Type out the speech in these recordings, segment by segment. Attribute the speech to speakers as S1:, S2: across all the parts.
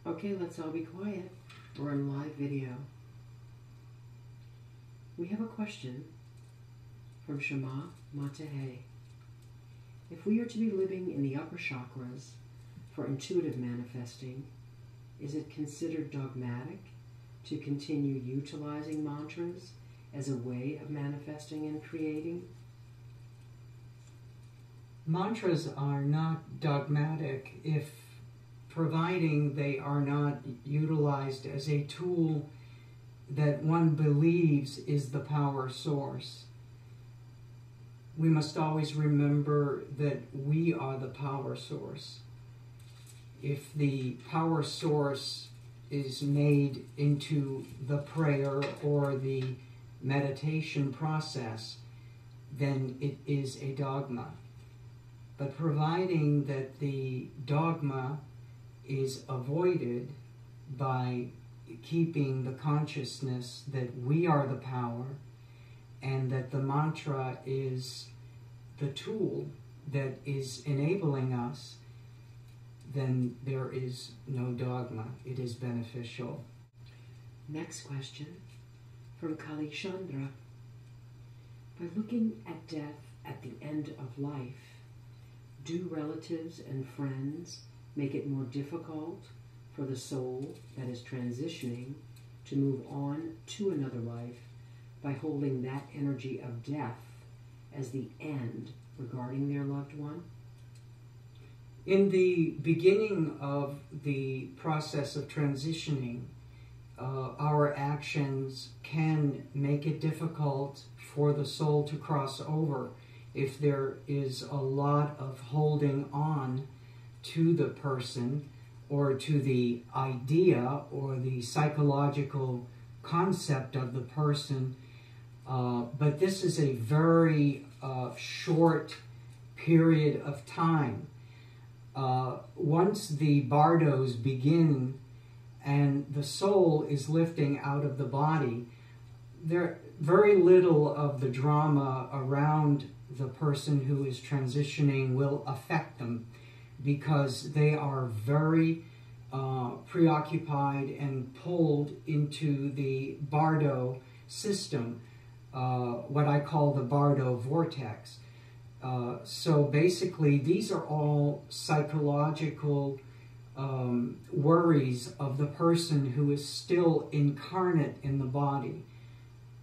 S1: Okay, let's all be quiet. We're in live video. We have a question from Shema Matehe. If we are to be living in the upper chakras for intuitive manifesting, is it considered dogmatic to continue utilizing mantras as a way of manifesting and creating?
S2: Mantras are not dogmatic if providing they are not utilized as a tool that one believes is the power source. We must always remember that we are the power source. If the power source is made into the prayer or the meditation process, then it is a dogma. But providing that the dogma is avoided by keeping the consciousness that we are the power and that the mantra is the tool that is enabling us, then there is no dogma. It is beneficial.
S1: Next question from Kali Chandra. By looking at death at the end of life, do relatives and friends make it more difficult for the soul that is transitioning to move on to another life by holding that energy of death as the end regarding their loved one?
S2: In the beginning of the process of transitioning, our actions can make it difficult for the soul to cross over if there is a lot of holding on to the person or to the idea or the psychological concept of the person. But this is a very short period of time. Once the bardos begin and the soul is lifting out of the body, there very little of the drama around the person who is transitioning will affect them, because they are very preoccupied and pulled into the Bardo system, what I call the Bardo Vortex. So basically, these are all psychological worries of the person who is still incarnate in the body.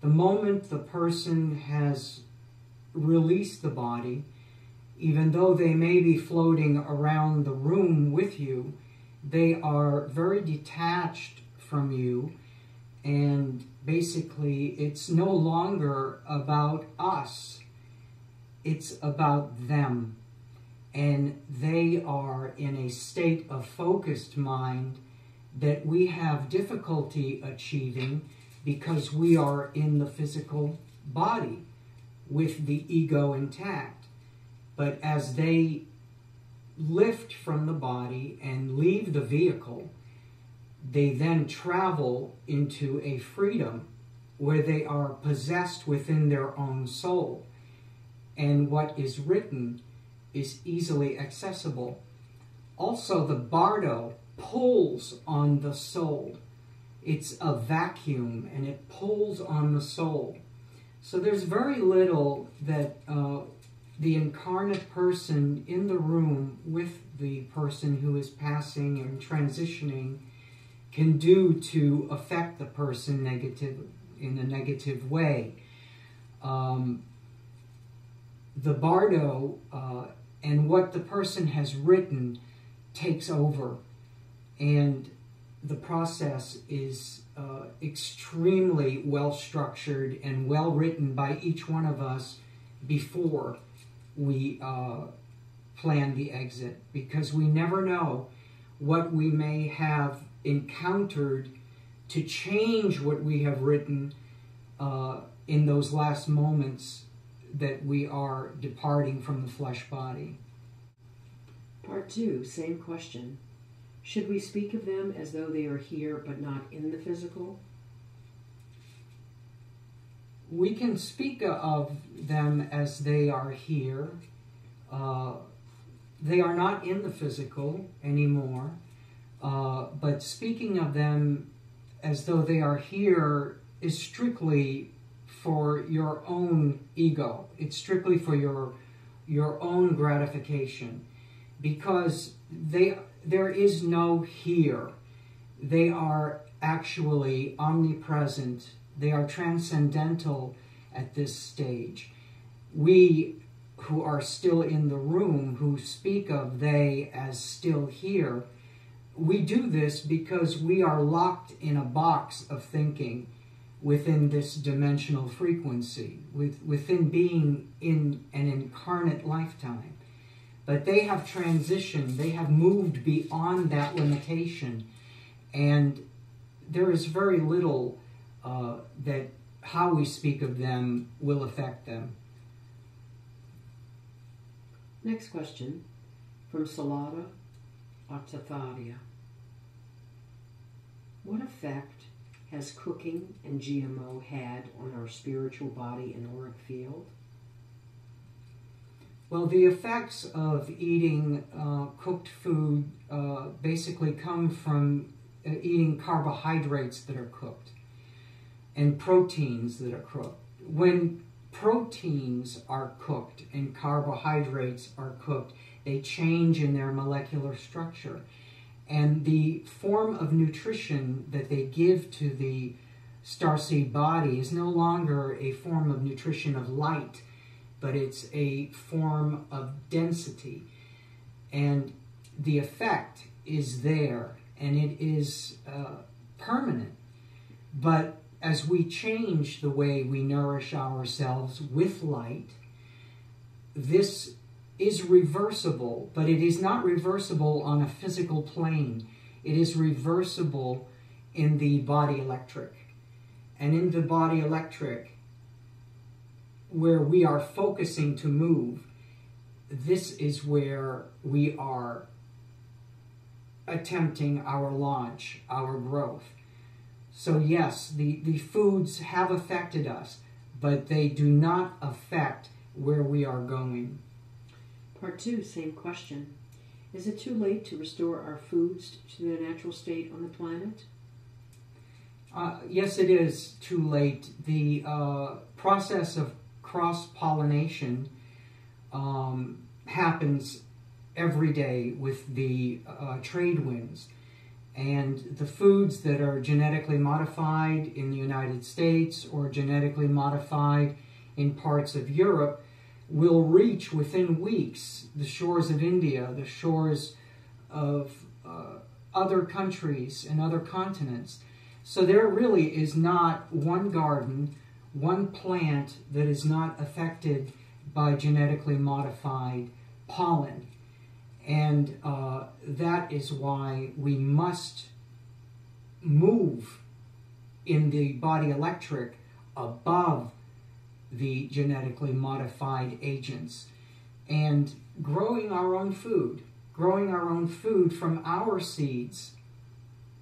S2: The moment the person has released the body, even though they may be floating around the room with you, they are very detached from you, and basically it's no longer about us, it's about them. And they are in a state of focused mind that we have difficulty achieving because we are in the physical body with the ego intact. But as they lift from the body and leave the vehicle, they then travel into a freedom where they are possessed within their own soul. And what is written is easily accessible. Also, the bardo pulls on the soul. It's a vacuum, and it pulls on the soul. So there's very little that the incarnate person in the room with the person who is passing and transitioning can do to affect the person in a negative way. The bardo and what the person has written takes over, and the process is extremely well structured and well written by each one of us before we plan the exit, because we never know what we may have encountered to change what we have written in those last moments that we are departing from the flesh body.
S1: Part 2, same question. Should we speak of them as though they are here but not in the physical?
S2: We can speak of them as they are here. They are not in the physical anymore. But speaking of them as though they are here is strictly for your own ego. It's strictly for your own gratification, because there is no here. They are actually omnipresent. They are transcendental at this stage. We who are still in the room, who speak of they as still here, we do this because we are locked in a box of thinking within this dimensional frequency, within being in an incarnate lifetime. But they have transitioned, they have moved beyond that limitation, and there is very little that how we speak of them will affect them.
S1: Next question from Salada Artatharia. What effect has cooking and GMO had on our spiritual body and auric field?
S2: Well, the effects of eating cooked food basically come from eating carbohydrates that are cooked and proteins that are cooked. When proteins are cooked and carbohydrates are cooked, they change in their molecular structure. And the form of nutrition that they give to the starseed body is no longer a form of nutrition of light, but it's a form of density. And the effect is there, and it is permanent. But as we change the way we nourish ourselves with light, this is reversible, but it is not reversible on a physical plane. It is reversible in the body electric. And in the body electric, where we are focusing to move, this is where we are attempting our launch, our growth. So yes, the foods have affected us, but they do not affect where we are going.
S1: Part 2, same question. Is it too late to restore our foods to their natural state on the planet?
S2: Yes, it is too late. The process of cross-pollination happens every day with the trade winds. And the foods that are genetically modified in the United States or genetically modified in parts of Europe will reach within weeks the shores of India, the shores of other countries and other continents. So there really is not one garden, one plant that is not affected by genetically modified pollen. And that is why we must move in the body electric above the genetically modified agents and growing our own food from our seeds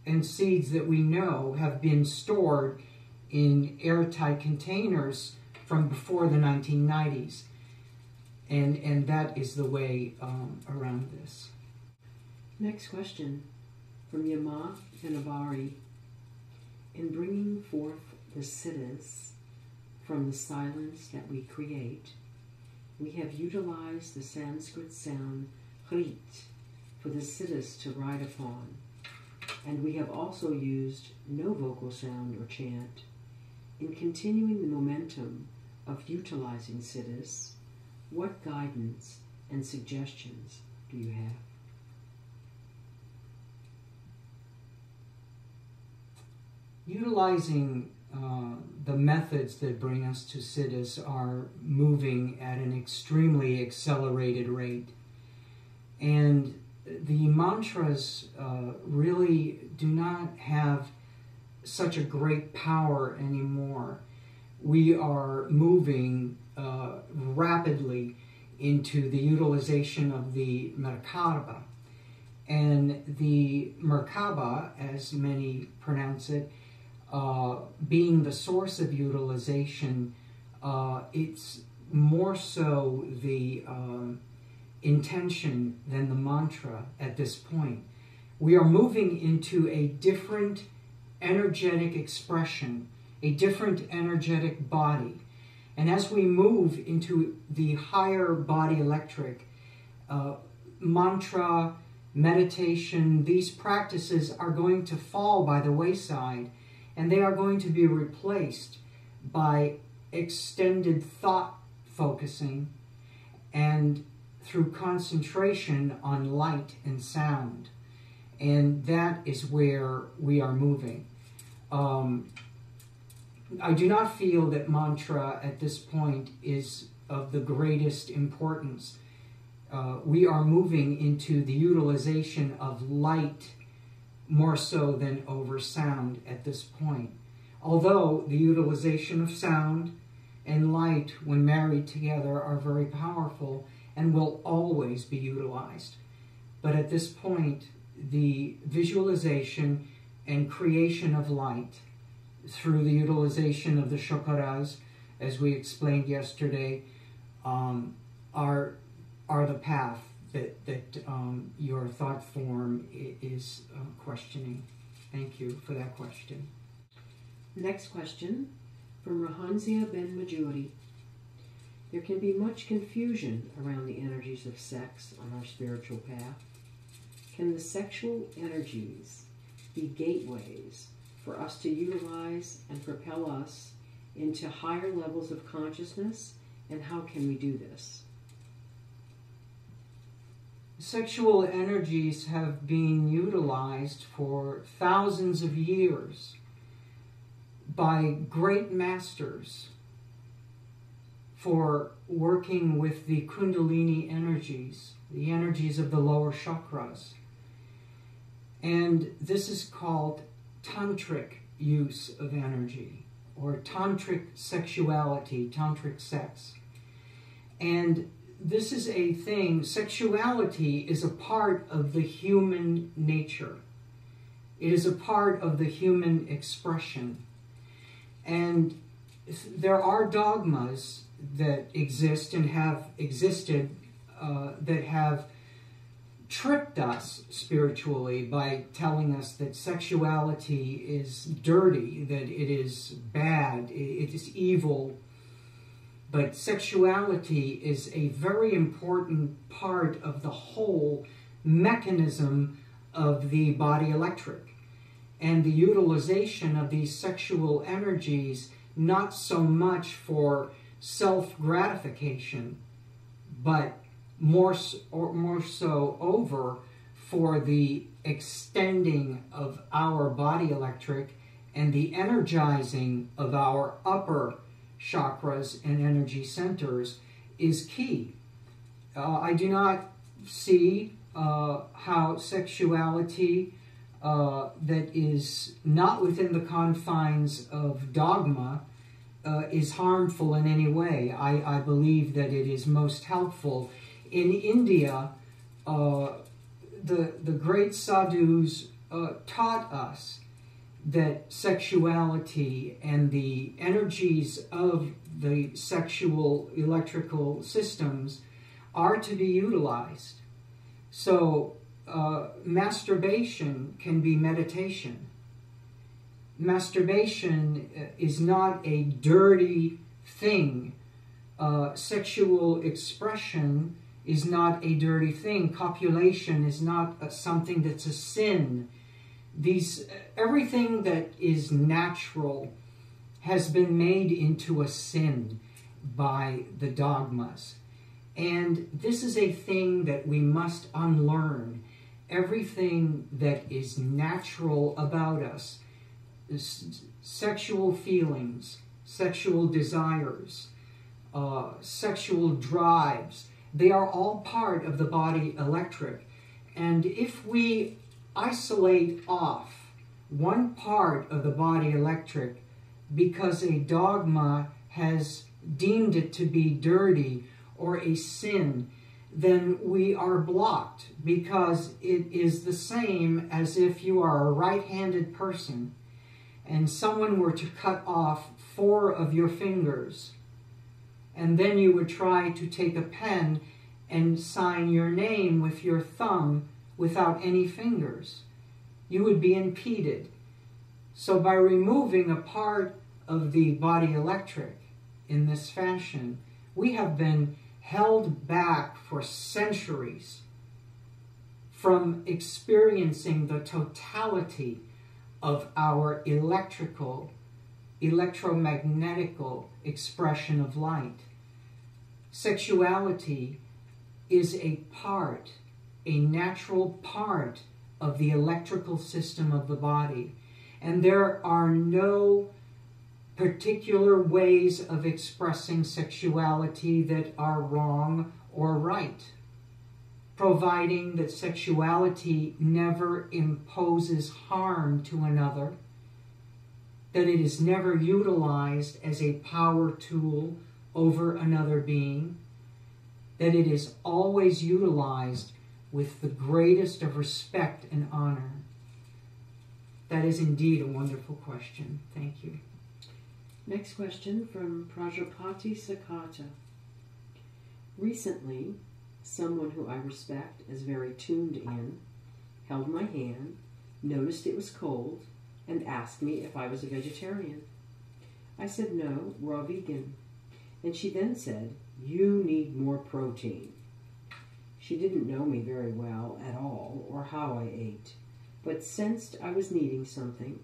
S2: and seeds that we know have been stored in airtight containers from before the 1990s. And that is the way around this.
S1: Next question from Yama Yanabari. In bringing forth the Siddhis from the silence that we create, we have utilized the Sanskrit sound hrit for the Siddhis to ride upon, and we have also used no vocal sound or chant. In continuing the momentum of utilizing Siddhis, what guidance and suggestions do you have?
S2: Utilizing the methods that bring us to Siddhis are moving at an extremely accelerated rate. And the mantras really do not have such a great power anymore. We are moving rapidly into the utilization of the Merkaba. And the Merkaba, as many pronounce it, being the source of utilization, it's more so the intention than the mantra at this point. we are moving into a different energetic expression, a different energetic body. And as we move into the higher body electric, mantra, meditation, these practices are going to fall by the wayside, and they are going to be replaced by extended thought focusing and through concentration on light and sound. And that is where we are moving. I do not feel that mantra at this point is of the greatest importance. We are moving into the utilization of light more so than over sound at this point. Although the utilization of sound and light when married together are very powerful and will always be utilized. But at this point, the visualization and creation of light through the utilization of the chakras, as we explained yesterday, are the path that your thought form is questioning. Thank you for that question.
S1: Next question from Rahanzia Ben Majuri. There can be much confusion around the energies of sex on our spiritual path. Can the sexual energies be gateways for us to utilize and propel us into higher levels of consciousness, and how can we do this?
S2: Sexual energies have been utilized for thousands of years by great masters for working with the Kundalini energies, the energies of the lower chakras. And this is called tantric use of energy, or tantric sexuality, tantric sex. And this is a thing, sexuality is a part of the human nature. It is a part of the human expression. And there are dogmas that exist and have existed that have tricked us spiritually by telling us that sexuality is dirty, that it is bad, it is evil. But sexuality is a very important part of the whole mechanism of the body electric. And the utilization of these sexual energies, not so much for self-gratification, but more so over for the extending of our body electric and the energizing of our upper chakras and energy centers is key. I do not see how sexuality that is not within the confines of dogma is harmful in any way. I believe that it is most helpful. In India, the great sadhus taught us that sexuality and the energies of the sexual electrical systems are to be utilized. So masturbation can be meditation. Masturbation is not a dirty thing. Sexual expression is not a dirty thing. Copulation is not something that's a sin. Everything that is natural has been made into a sin by the dogmas. And this is a thing that we must unlearn. Everything that is natural about us, sexual feelings, sexual desires, sexual drives, they are all part of the body electric. And if we isolate off one part of the body electric because a dogma has deemed it to be dirty or a sin, then we are blocked, because it is the same as if you are a right-handed person and someone were to cut off 4 of your fingers, and then you would try to take a pen and sign your name with your thumb without any fingers. you would be impeded. So by removing a part of the body electric in this fashion, we have been held back for centuries from experiencing the totality of our electromagnetical expression of light. Sexuality is a natural part of the electrical system of the body. And there are no particular ways of expressing sexuality that are wrong or right, providing that sexuality never imposes harm to another, that it is never utilized as a power tool over another being, that it is always utilized with the greatest of respect and honor. That is indeed a wonderful question. Thank you.
S1: Next question from Prajapati Sakata. Recently, someone who I respect as very tuned in held my hand, noticed it was cold, and asked me if I was a vegetarian. I said no, raw vegan. And she then said, "You need more protein." She didn't know me very well at all or how I ate, but sensed I was needing something.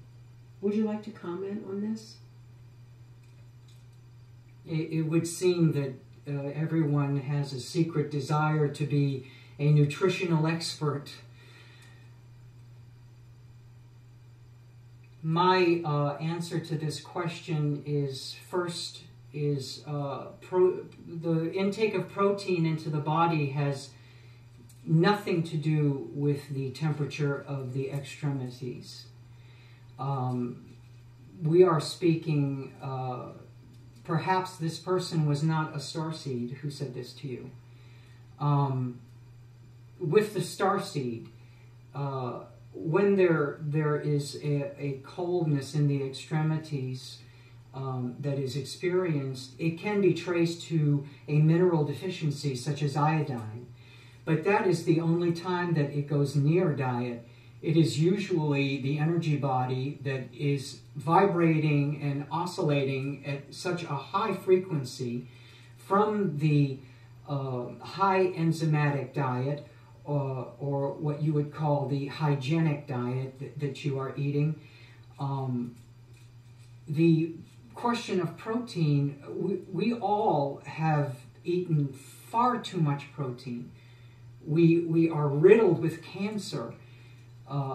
S1: Would you like to comment on this?
S2: It would seem that everyone has a secret desire to be a nutritional expert. My answer to this question is, first, the intake of protein into the body has nothing to do with the temperature of the extremities. We are speaking, perhaps this person was not a starseed who said this to you. With the starseed, when there is a coldness in the extremities that is experienced, it can be traced to a mineral deficiency such as iodine. But that is the only time that it goes near diet. It is usually the energy body that is vibrating and oscillating at such a high frequency from the high enzymatic diet, or what you would call the hygienic diet that you are eating. The question of protein, we all have eaten far too much protein. We are riddled with cancer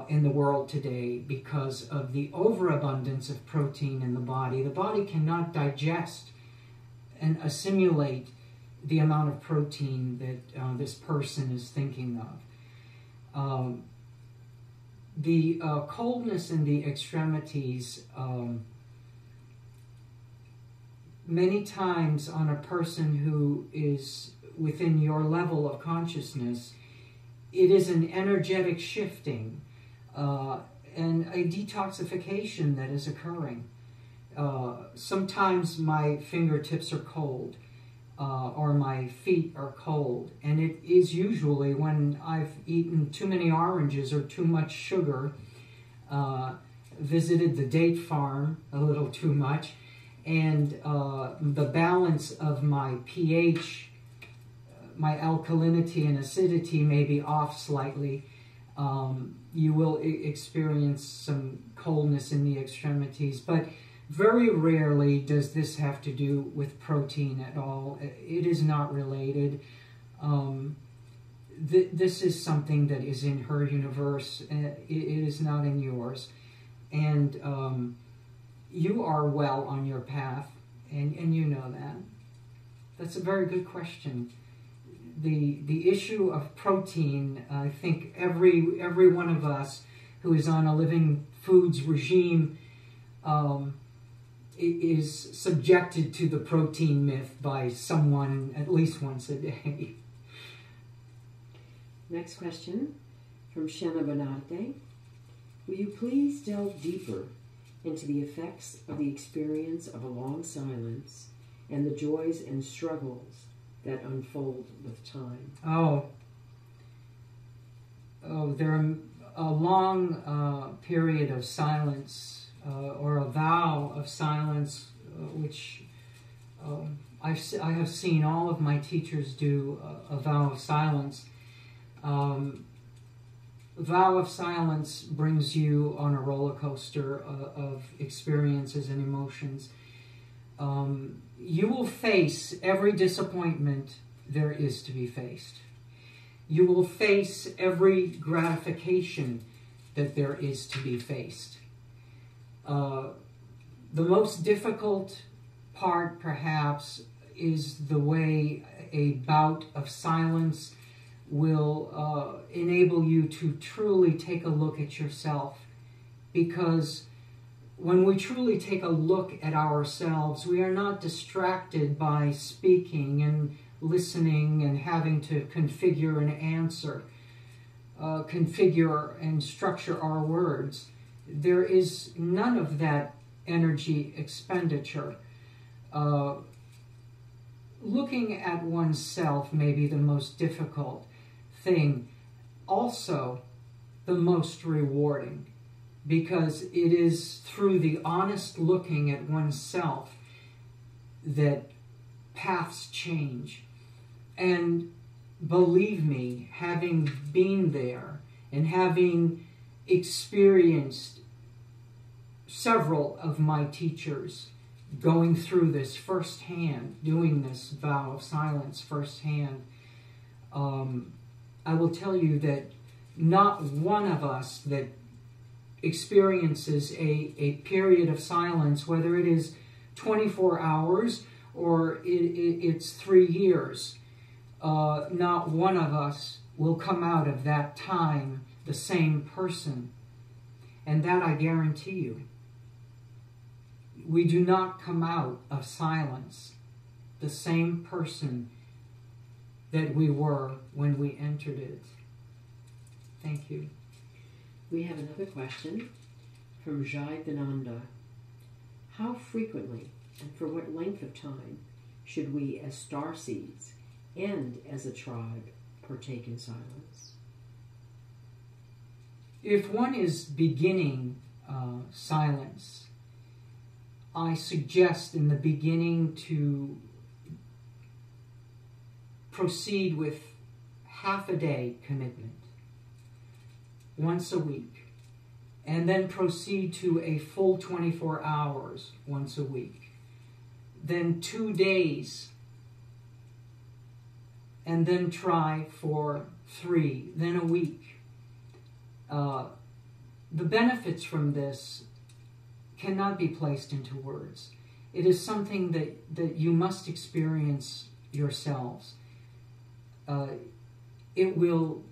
S2: in the world today because of the overabundance of protein in the body. The body cannot digest and assimilate the amount of protein that this person is thinking of. The coldness in the extremities, many times on a person who is within your level of consciousness, it is an energetic shifting and a detoxification that is occurring. Sometimes my fingertips are cold or my feet are cold, and it is usually when I've eaten too many oranges or too much sugar, visited the date farm a little too much, and the balance of my pH, my alkalinity and acidity may be off slightly. You will experience some coldness in the extremities, but very rarely does this have to do with protein at all. It is not related. This is something that is in her universe. It is not in yours. And you are well on your path, and you know that. That's a very good question. The issue of protein, I think every one of us who is on a living foods regime is subjected to the protein myth by someone at least once a day.
S1: Next question from Shena Bonarte. Will you please delve deeper into the effects of the experience of a long silence and the joys and struggles that unfold with time?
S2: Oh, there are a long period of silence or a vow of silence, which I have seen all of my teachers do a vow of silence. Vow of silence brings you on a roller coaster of experiences and emotions. You will face every disappointment there is to be faced. You will face every gratification that there is to be faced. The most difficult part, perhaps, is the way a bout of silence will enable you to truly take a look at yourself. Because when we truly take a look at ourselves, we are not distracted by speaking and listening and having to configure an answer, configure and structure our words. There is none of that energy expenditure. Looking at oneself may be the most difficult thing, also the most rewarding, because it is through the honest looking at oneself that paths change. And believe me, having been there and having experienced several of my teachers going through this firsthand, doing this vow of silence firsthand, I will tell you that not one of us that experiences a period of silence, whether it is 24 hours or it's 3 years, not one of us will come out of that time the same person. And that I guarantee you. We do not come out of silence the same person that we were when we entered it. Thank you.
S1: We have another question from Jai Dananda. How frequently and for what length of time should we as starseeds and as a tribe partake in silence?
S2: If one is beginning silence, I suggest in the beginning to proceed with half a day commitment, once a week, and then proceed to a full 24 hours once a week, then 2 days, and then try for 3, then a week. The benefits from this cannot be placed into words. It is something that you must experience yourselves. It will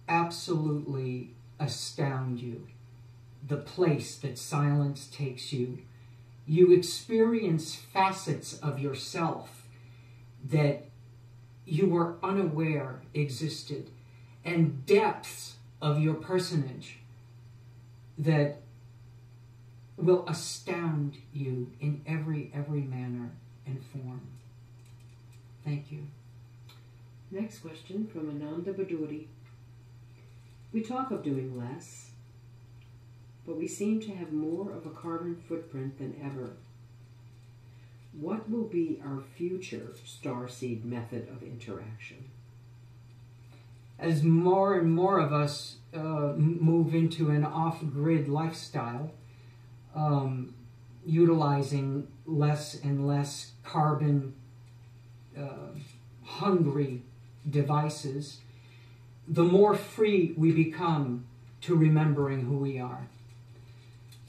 S2: absolutely astound you, the place that silence takes you. You experience facets of yourself that you were unaware existed, and depths of your personage that will astound you in every manner and form. Thank you.
S1: Next question from Ananda Baduri. We talk of doing less, but we seem to have more of a carbon footprint than ever. What will be our future starseed method of interaction?
S2: As more and more of us move into an off-grid lifestyle, utilizing less and less carbon-hungry devices, the more free we become to remembering who we are.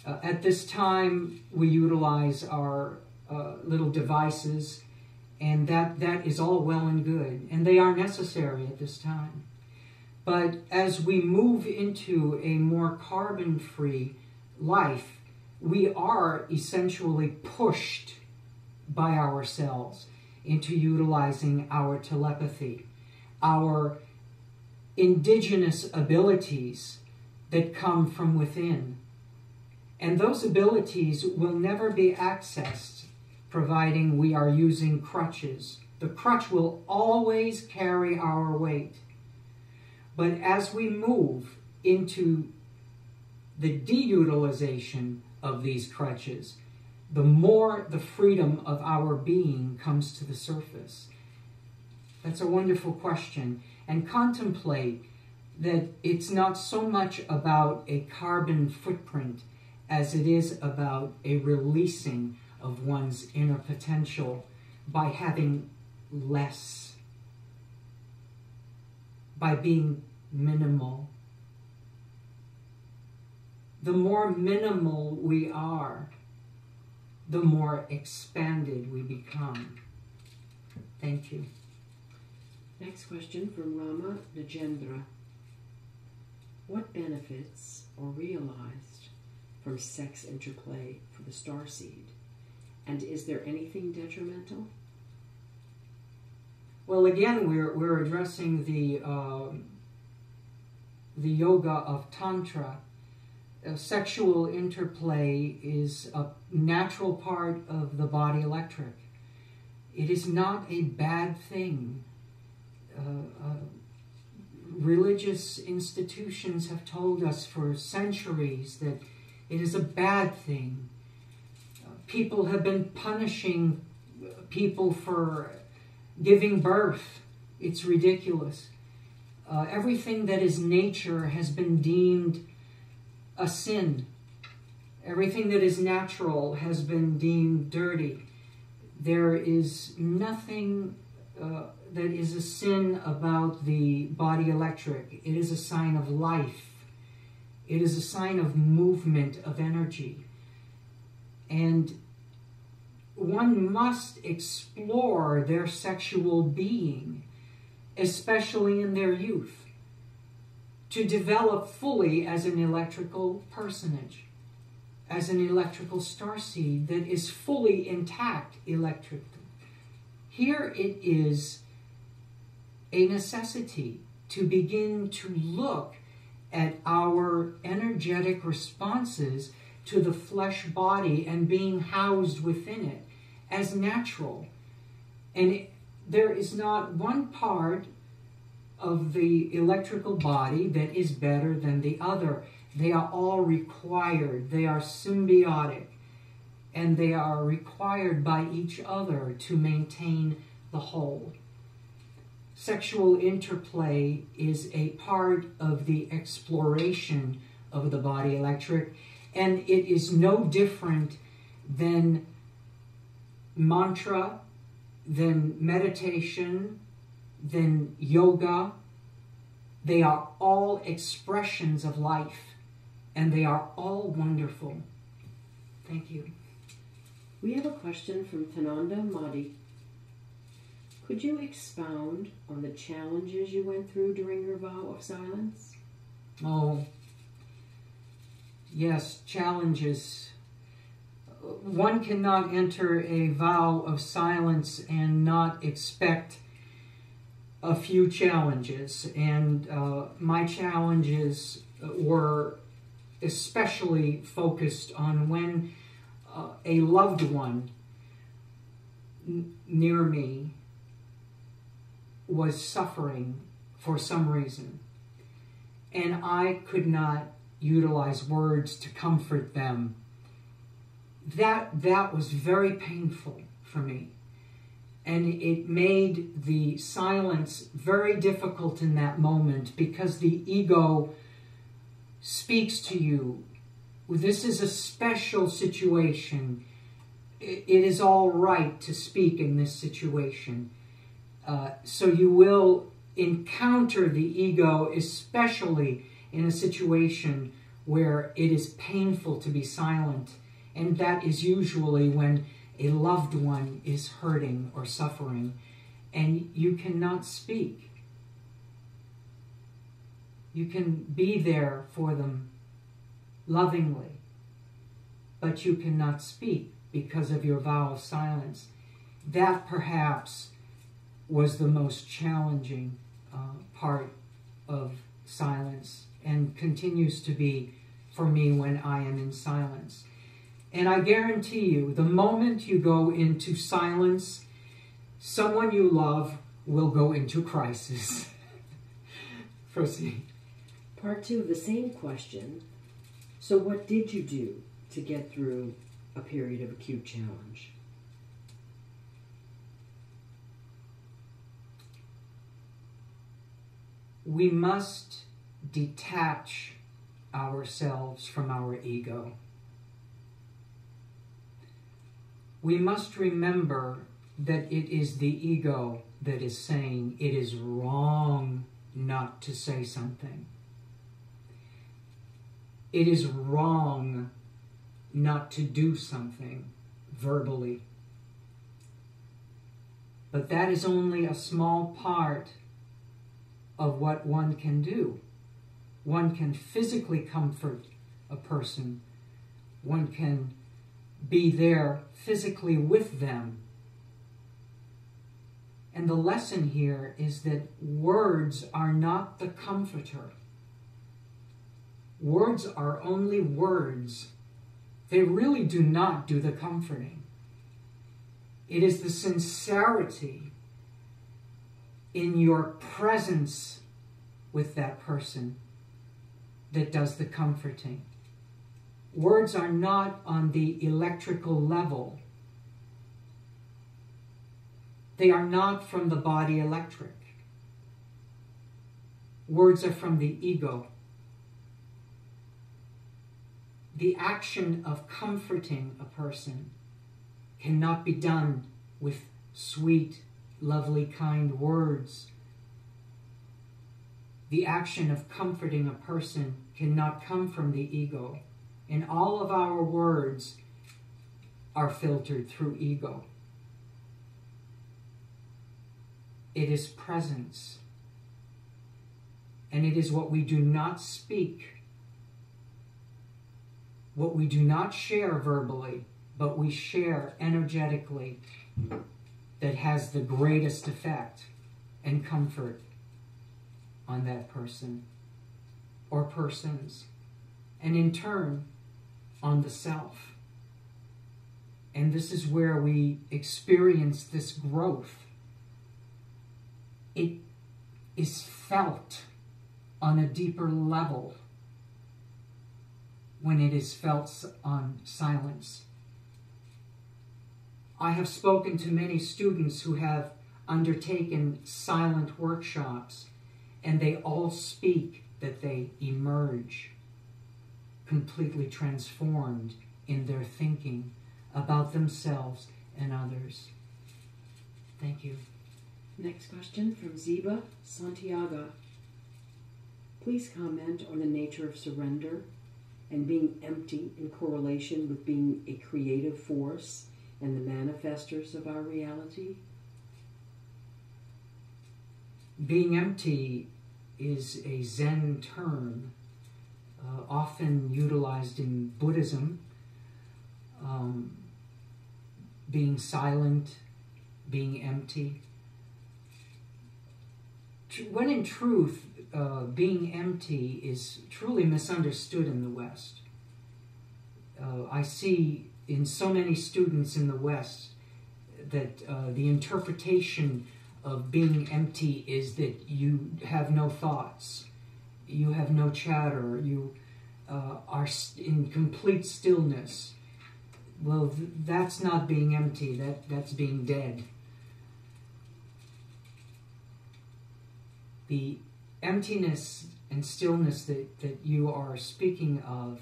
S2: At this time, we utilize our little devices, and that is all well and good, and they are necessary at this time. But as we move into a more carbon-free life, we are essentially pushed by ourselves into utilizing our telepathy, our indigenous abilities that come from within. And those abilities will never be accessed providing we are using crutches. The crutch will always carry our weight. But as we move into the deutilization of these crutches, the more the freedom of our being comes to the surface? That's a wonderful question. And contemplate that it's not so much about a carbon footprint as it is about a releasing of one's inner potential by having less, by being minimal. The more minimal we are, the more expanded we become. Thank you.
S1: Next question from Rama Nagendra. What benefits are realized from sex interplay for the starseed? And is there anything detrimental?
S2: Well, again, we're addressing the yoga of Tantra. Sexual interplay is a natural part of the body electric. It is not a bad thing. Religious institutions have told us for centuries that it is a bad thing. People have been punishing people for giving birth. It's ridiculous. Everything that is nature has been deemed a sin. Everything that is natural has been deemed dirty. There is nothing that is a sin about the body electric. It is a sign of life. It is a sign of movement of energy. And one must explore their sexual being, especially in their youth, to develop fully as an electrical personage, as an electrical starseed that is fully intact electrically. Here it is a necessity to begin to look at our energetic responses to the flesh body and being housed within it as natural. And there is not one part of the electrical body that is better than the other. They are all required. They are symbiotic. And they are required by each other to maintain the whole. Sexual interplay is a part of the exploration of the body electric, and it is no different than mantra, than meditation, than yoga. They are all expressions of life, and they are all wonderful. Thank you.
S1: We have a question from Tananda Madi. Could you expound on the challenges you went through during your vow of silence?
S2: Oh, yes, challenges. One cannot enter a vow of silence and not expect a few challenges. And my challenges were especially focused on when a loved one near me was suffering for some reason. And I could not utilize words to comfort them. That was very painful for me. And it made the silence very difficult in that moment because the ego speaks to you. This is a special situation. It is all right to speak in this situation. So you will encounter the ego, especially in a situation where it is painful to be silent. And that is usually when a loved one is hurting or suffering, and you cannot speak. You can be there for them lovingly, but you cannot speak because of your vow of silence. That perhaps was the most challenging part of silence, and continues to be for me when I am in silence. And I guarantee you, the moment you go into silence, someone you love will go into crisis. Proceed.
S1: Part 2 of the same question. So what did you do to get through a period of acute challenge?
S2: We must detach ourselves from our ego. We must remember that it is the ego that is saying it is wrong not to say something. It is wrong not to do something verbally. But that is only a small part of what one can do. One can physically comfort a person. One can be there physically with them. And the lesson here is that words are not the comforter. Words are only words. They really do not do the comforting. It is the sincerity in your presence with that person that does the comforting. Words are not on the electrical level. They are not from the body electric. Words are from the ego. The action of comforting a person cannot be done with sweet, lovely, kind words. The action of comforting a person cannot come from the ego. And all of our words are filtered through ego. It is presence. And it is what we do not speak, what we do not share verbally, but we share energetically, that has the greatest effect and comfort on that person or persons, and in turn on the self. And this is where we experience this growth. It is felt on a deeper level when it is felt on silence. I have spoken to many students who have undertaken silent workshops, and they all speak that they emerge completely transformed in their thinking about themselves and others. Thank you.
S1: Next question from Ziba Santiago. Please comment on the nature of surrender and being empty in correlation with being a creative force and the manifestors of our reality.
S2: Being empty is a Zen term, often utilized in Buddhism. Being silent, being empty. When in truth, being empty is truly misunderstood in the West. I see in so many students in the West that the interpretation of being empty is that you have no thoughts, you have no chatter, you are in complete stillness. Well, that's not being empty, that's being dead. The emptiness and stillness that you are speaking of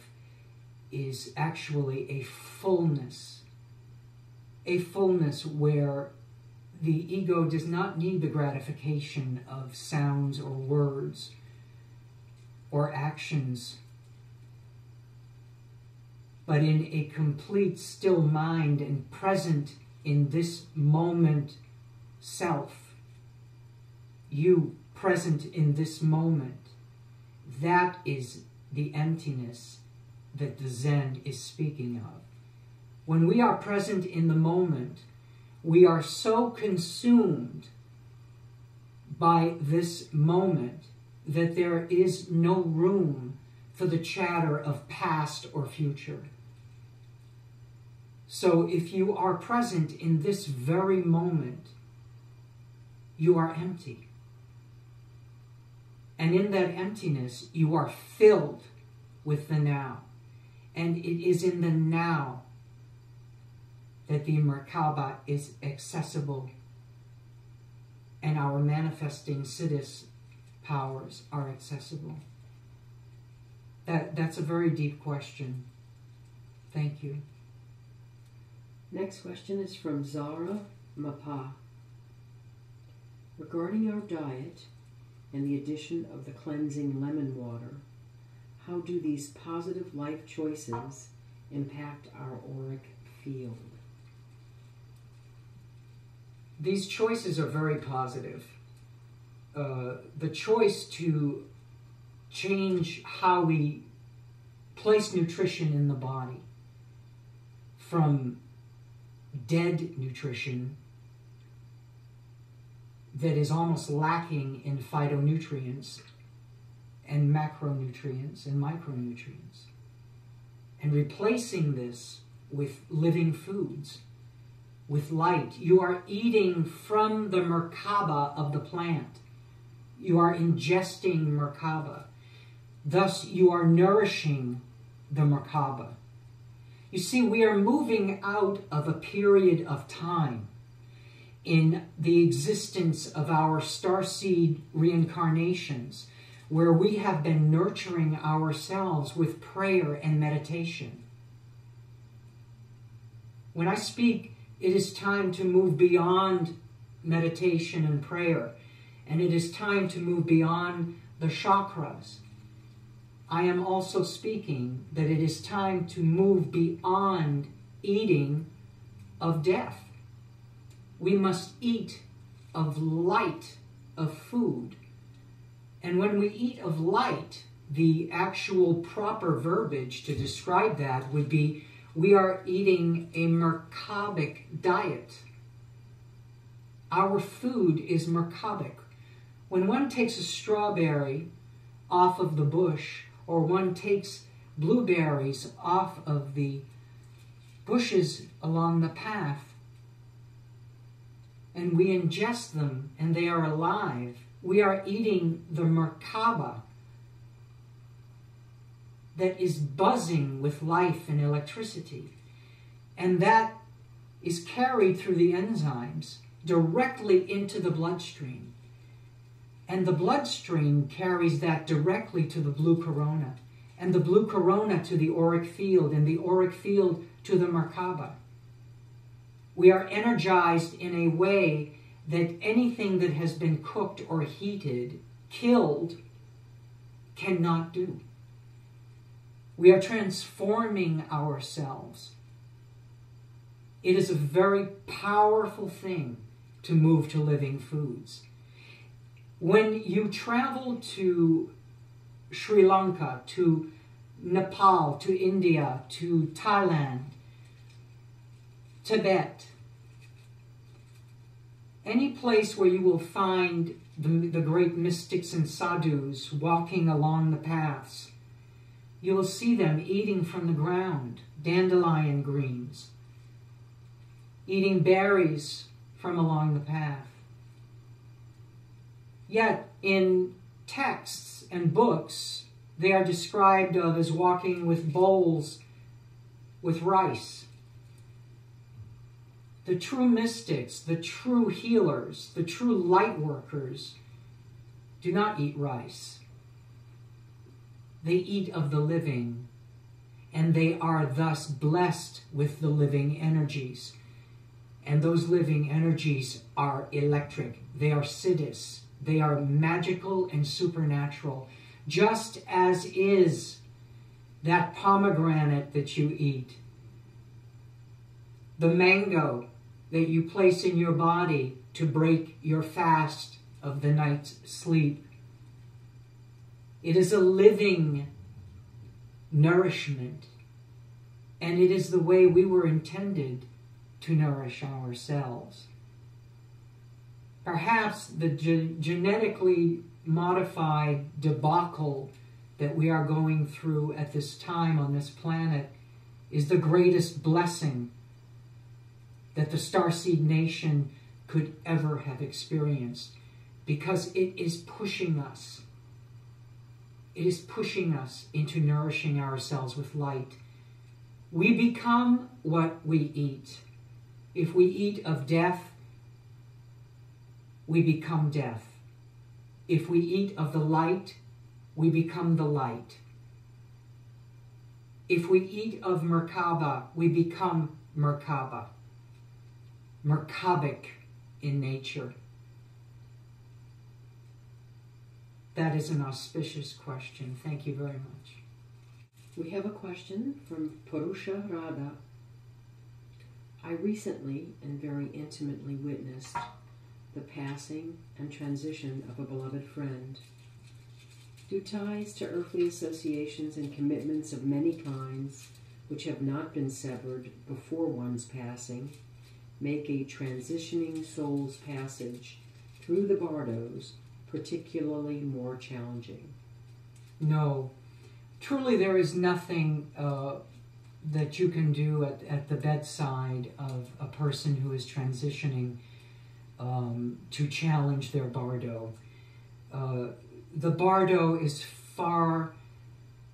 S2: is actually a fullness where the ego does not need the gratification of sounds or words or actions, but in a complete still mind and present in this moment self, you present in this moment, that is the emptiness that the Zen is speaking of. When we are present in the moment, we are so consumed by this moment that there is no room for the chatter of past or future. So if you are present in this very moment, you are empty. And in that emptiness, you are filled with the now. And it is in the now that the Merkaba is accessible and our manifesting Siddhis powers are accessible. That's a very deep question. Thank you.
S1: Next question is from Zara Mapa. Regarding our diet and the addition of the cleansing lemon water, how do these positive life choices impact our auric field?
S2: These choices are very positive. The choice to change how we place nutrition in the body from dead nutrition that is almost lacking in phytonutrients and macronutrients and micronutrients, and replacing this with living foods, with light. You are eating from the Merkaba of the plant. You are ingesting Merkaba. Thus, you are nourishing the Merkaba. You see, we are moving out of a period of time in the existence of our starseed reincarnations, where we have been nurturing ourselves with prayer and meditation. When I speak, it is time to move beyond meditation and prayer, and it is time to move beyond the chakras. I am also speaking that it is time to move beyond eating of death. We must eat of light, of food. And when we eat of light, the actual proper verbiage to describe that would be, we are eating a Merkabic diet. Our food is Merkabic. When one takes a strawberry off of the bush, or one takes blueberries off of the bushes along the path, and we ingest them and they are alive, we are eating the Merkaba that is buzzing with life and electricity. And that is carried through the enzymes directly into the bloodstream. And the bloodstream carries that directly to the blue corona, and the blue corona to the auric field, and the auric field to the Merkaba. We are energized in a way that anything that has been cooked or heated, killed, cannot do. We are transforming ourselves. It is a very powerful thing to move to living foods. When you travel to Sri Lanka, to Nepal, to India, to Thailand, Tibet, any place where you will find the great mystics and sadhus walking along the paths, you will see them eating from the ground, dandelion greens, eating berries from along the path. Yet, in texts and books, they are described of as walking with bowls with rice. The true mystics, the true healers, the true light workers do not eat rice. They eat of the living, and they are thus blessed with the living energies. And those living energies are electric. They are Siddhis. They are magical and supernatural, just as is that pomegranate that you eat, the mango that you place in your body to break your fast of the night's sleep. It is a living nourishment, and it is the way we were intended to nourish ourselves. Perhaps the genetically modified debacle that we are going through at this time on this planet is the greatest blessing that the starseed nation could ever have experienced, because it is pushing us It is pushing us into nourishing ourselves with light. We become what we eat. If we eat of death, we become death. If we eat of the light, we become the light. If we eat of Merkaba, we become Merkaba. Merkabic in nature. That is an auspicious question. Thank you very much.
S1: We have a question from Purusha Radha. I recently and very intimately witnessed the passing and transition of a beloved friend. Do ties to earthly associations and commitments of many kinds, which have not been severed before one's passing, make a transitioning soul's passage through the bardos particularly more challenging?
S2: No. Truly there is nothing that you can do at the bedside of a person who is transitioning to challenge their bardo. The bardo is far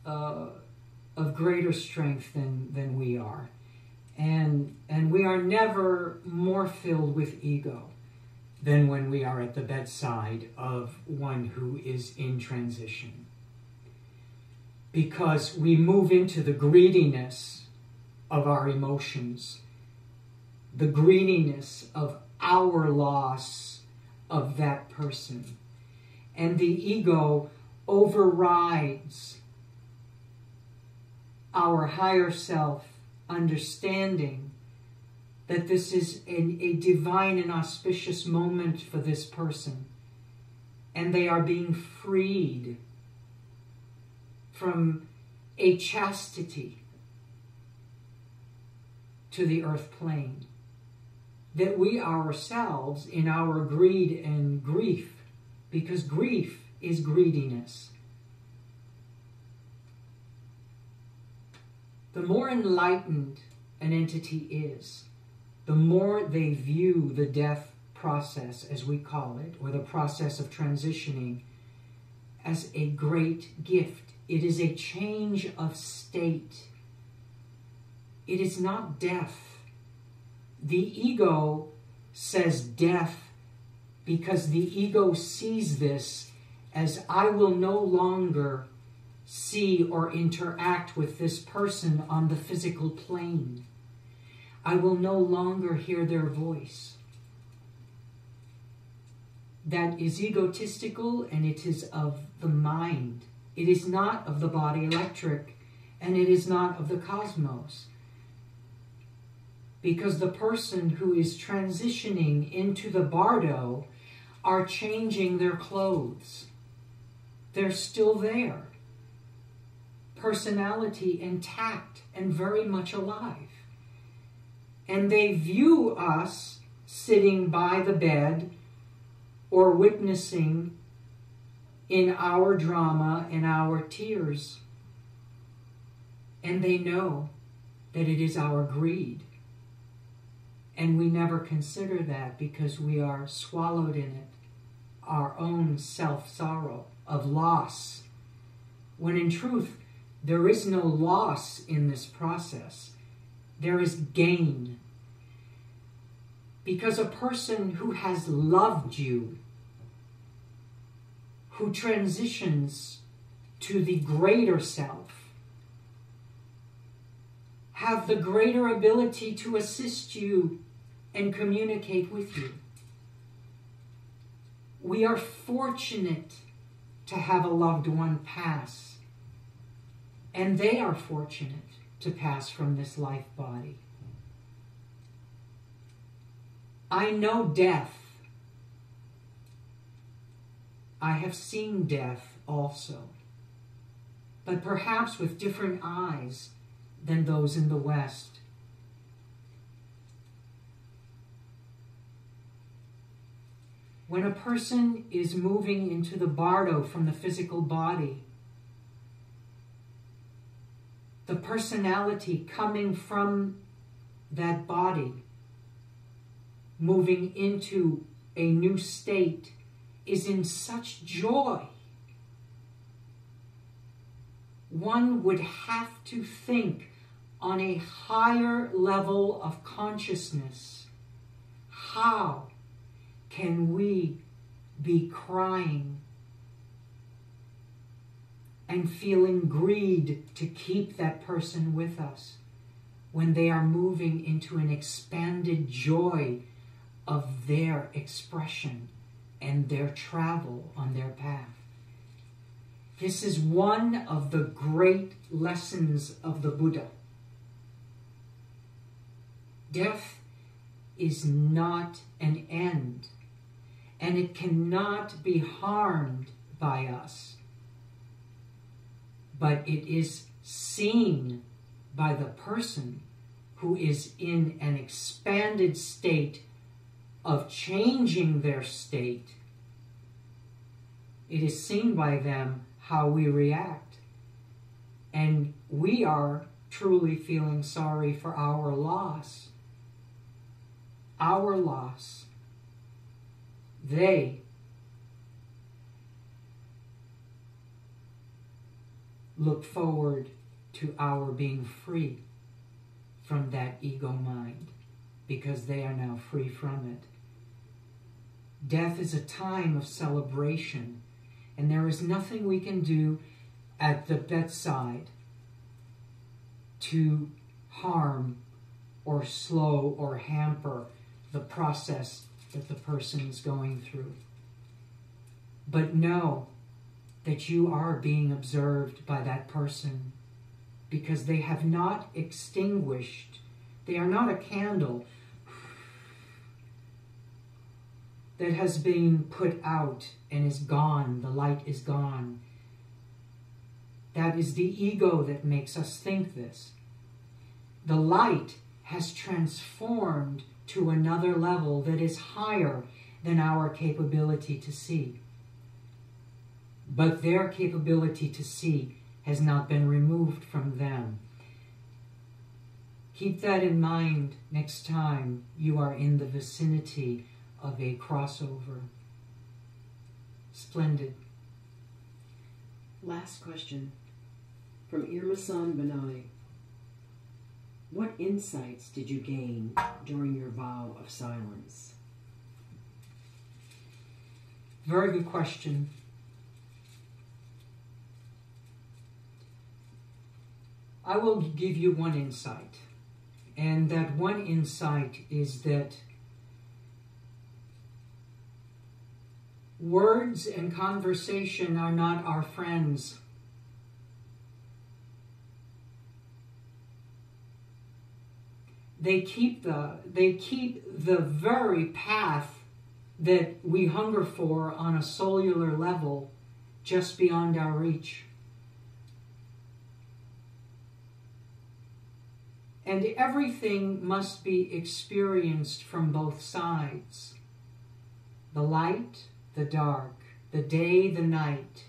S2: of greater strength than we are. And we are never more filled with ego than when we are at the bedside of one who is in transition. Because we move into the greediness of our emotions, the greediness of our loss of that person. And the ego overrides our higher self understanding that this is a divine and auspicious moment for this person. And they are being freed from a chastity to the earth plane. That we ourselves, in our greed and grief, because grief is greediness. The more enlightened an entity is, the more they view the death process, as we call it, or the process of transitioning, as a great gift. It is a change of state. It is not death. The ego says death because the ego sees this as I will no longer see or interact with this person on the physical plane. I will no longer hear their voice. That is egotistical, and it is of the mind. It is not of the body electric, and it is not of the cosmos. Because the person who is transitioning into the bardo are changing their clothes. They're still there. Personality intact and very much alive. And they view us sitting by the bed or witnessing in our drama and our tears. And they know that it is our greed. And we never consider that because we are swallowed in it, our own self-sorrow of loss. When in truth, there is no loss in this process. There is gain. Because a person who has loved you, who transitions to the greater self, have the greater ability to assist you and communicate with you. We are fortunate to have a loved one pass, and they are fortunate to pass from this life body. I know death. I have seen death also, but perhaps with different eyes than those in the West. When a person is moving into the bardo from the physical body, the personality coming from that body, moving into a new state, is in such joy one would have to think on a higher level of consciousness. How can we be crying and feeling greed to keep that person with us when they are moving into an expanded joy of their expression and their travel on their path? This is one of the great lessons of the Buddha. Death is not an end, and it cannot be harmed by us, but it is seen by the person who is in an expanded state of changing their state. It is seen by them how we react, and we are truly feeling sorry for our loss. Our loss. They look forward to our being free from that ego mind, because they are now free from it. Death is a time of celebration, and there is nothing we can do at the bedside to harm or slow or hamper the process that the person is going through. But know that you are being observed by that person, because they have not extinguished. They are not a candle that has been put out and is gone. The light is gone. That is the ego that makes us think this. The light has transformed to another level that is higher than our capability to see. But their capability to see has not been removed from them. Keep that in mind next time you are in the vicinity of a crossover. Splendid.
S1: Last question from Irma-san Benai. What insights did you gain during your vow of silence?
S2: Very good question. I will give you one insight, and that one insight is that words and conversation are not our friends. They keep the very path that we hunger for on a cellular level just beyond our reach. And everything must be experienced from both sides. The light, the dark, the day, the night.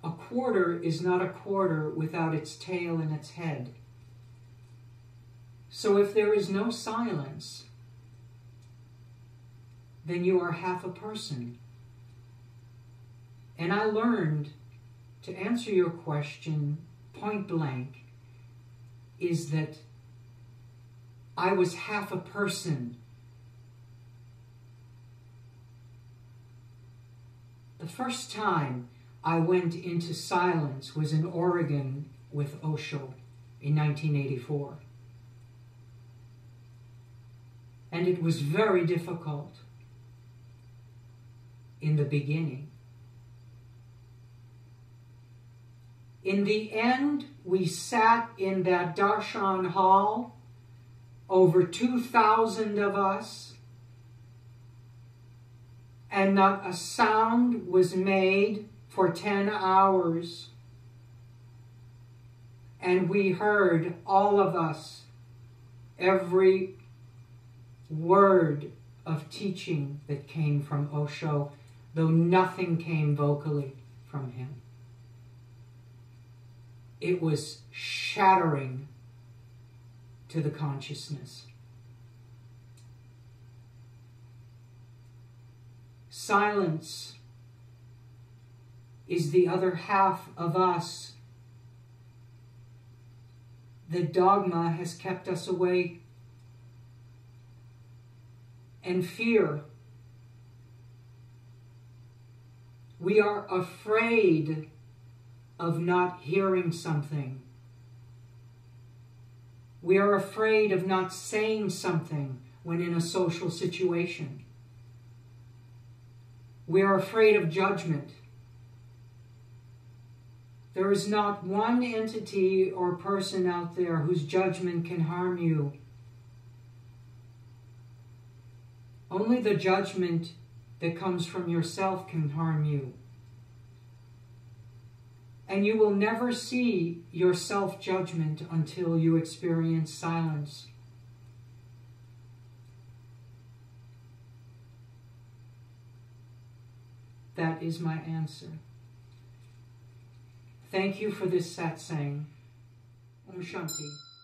S2: A quarter is not a quarter without its tail and its head. So if there is no silence, then you are half a person. And I learned, to answer your question point blank, is that I was half a person. The first time I went into silence was in Oregon with Osho in 1984. And it was very difficult in the beginning. In the end, we sat in that darshan hall, over 2,000 of us, and not a sound was made for 10 hours. And we heard, all of us, every word of teaching that came from Osho, though nothing came vocally from him. It was shattering to the consciousness. Silence is the other half of us. The dogma has kept us away. And fear. We are afraid of not hearing something. We are afraid of not saying something when in a social situation. We are afraid of judgment. There is not one entity or person out there whose judgment can harm you. Only the judgment that comes from yourself can harm you. And you will never see your self-judgment until you experience silence. That is my answer. Thank you for this satsang. Om Shanti.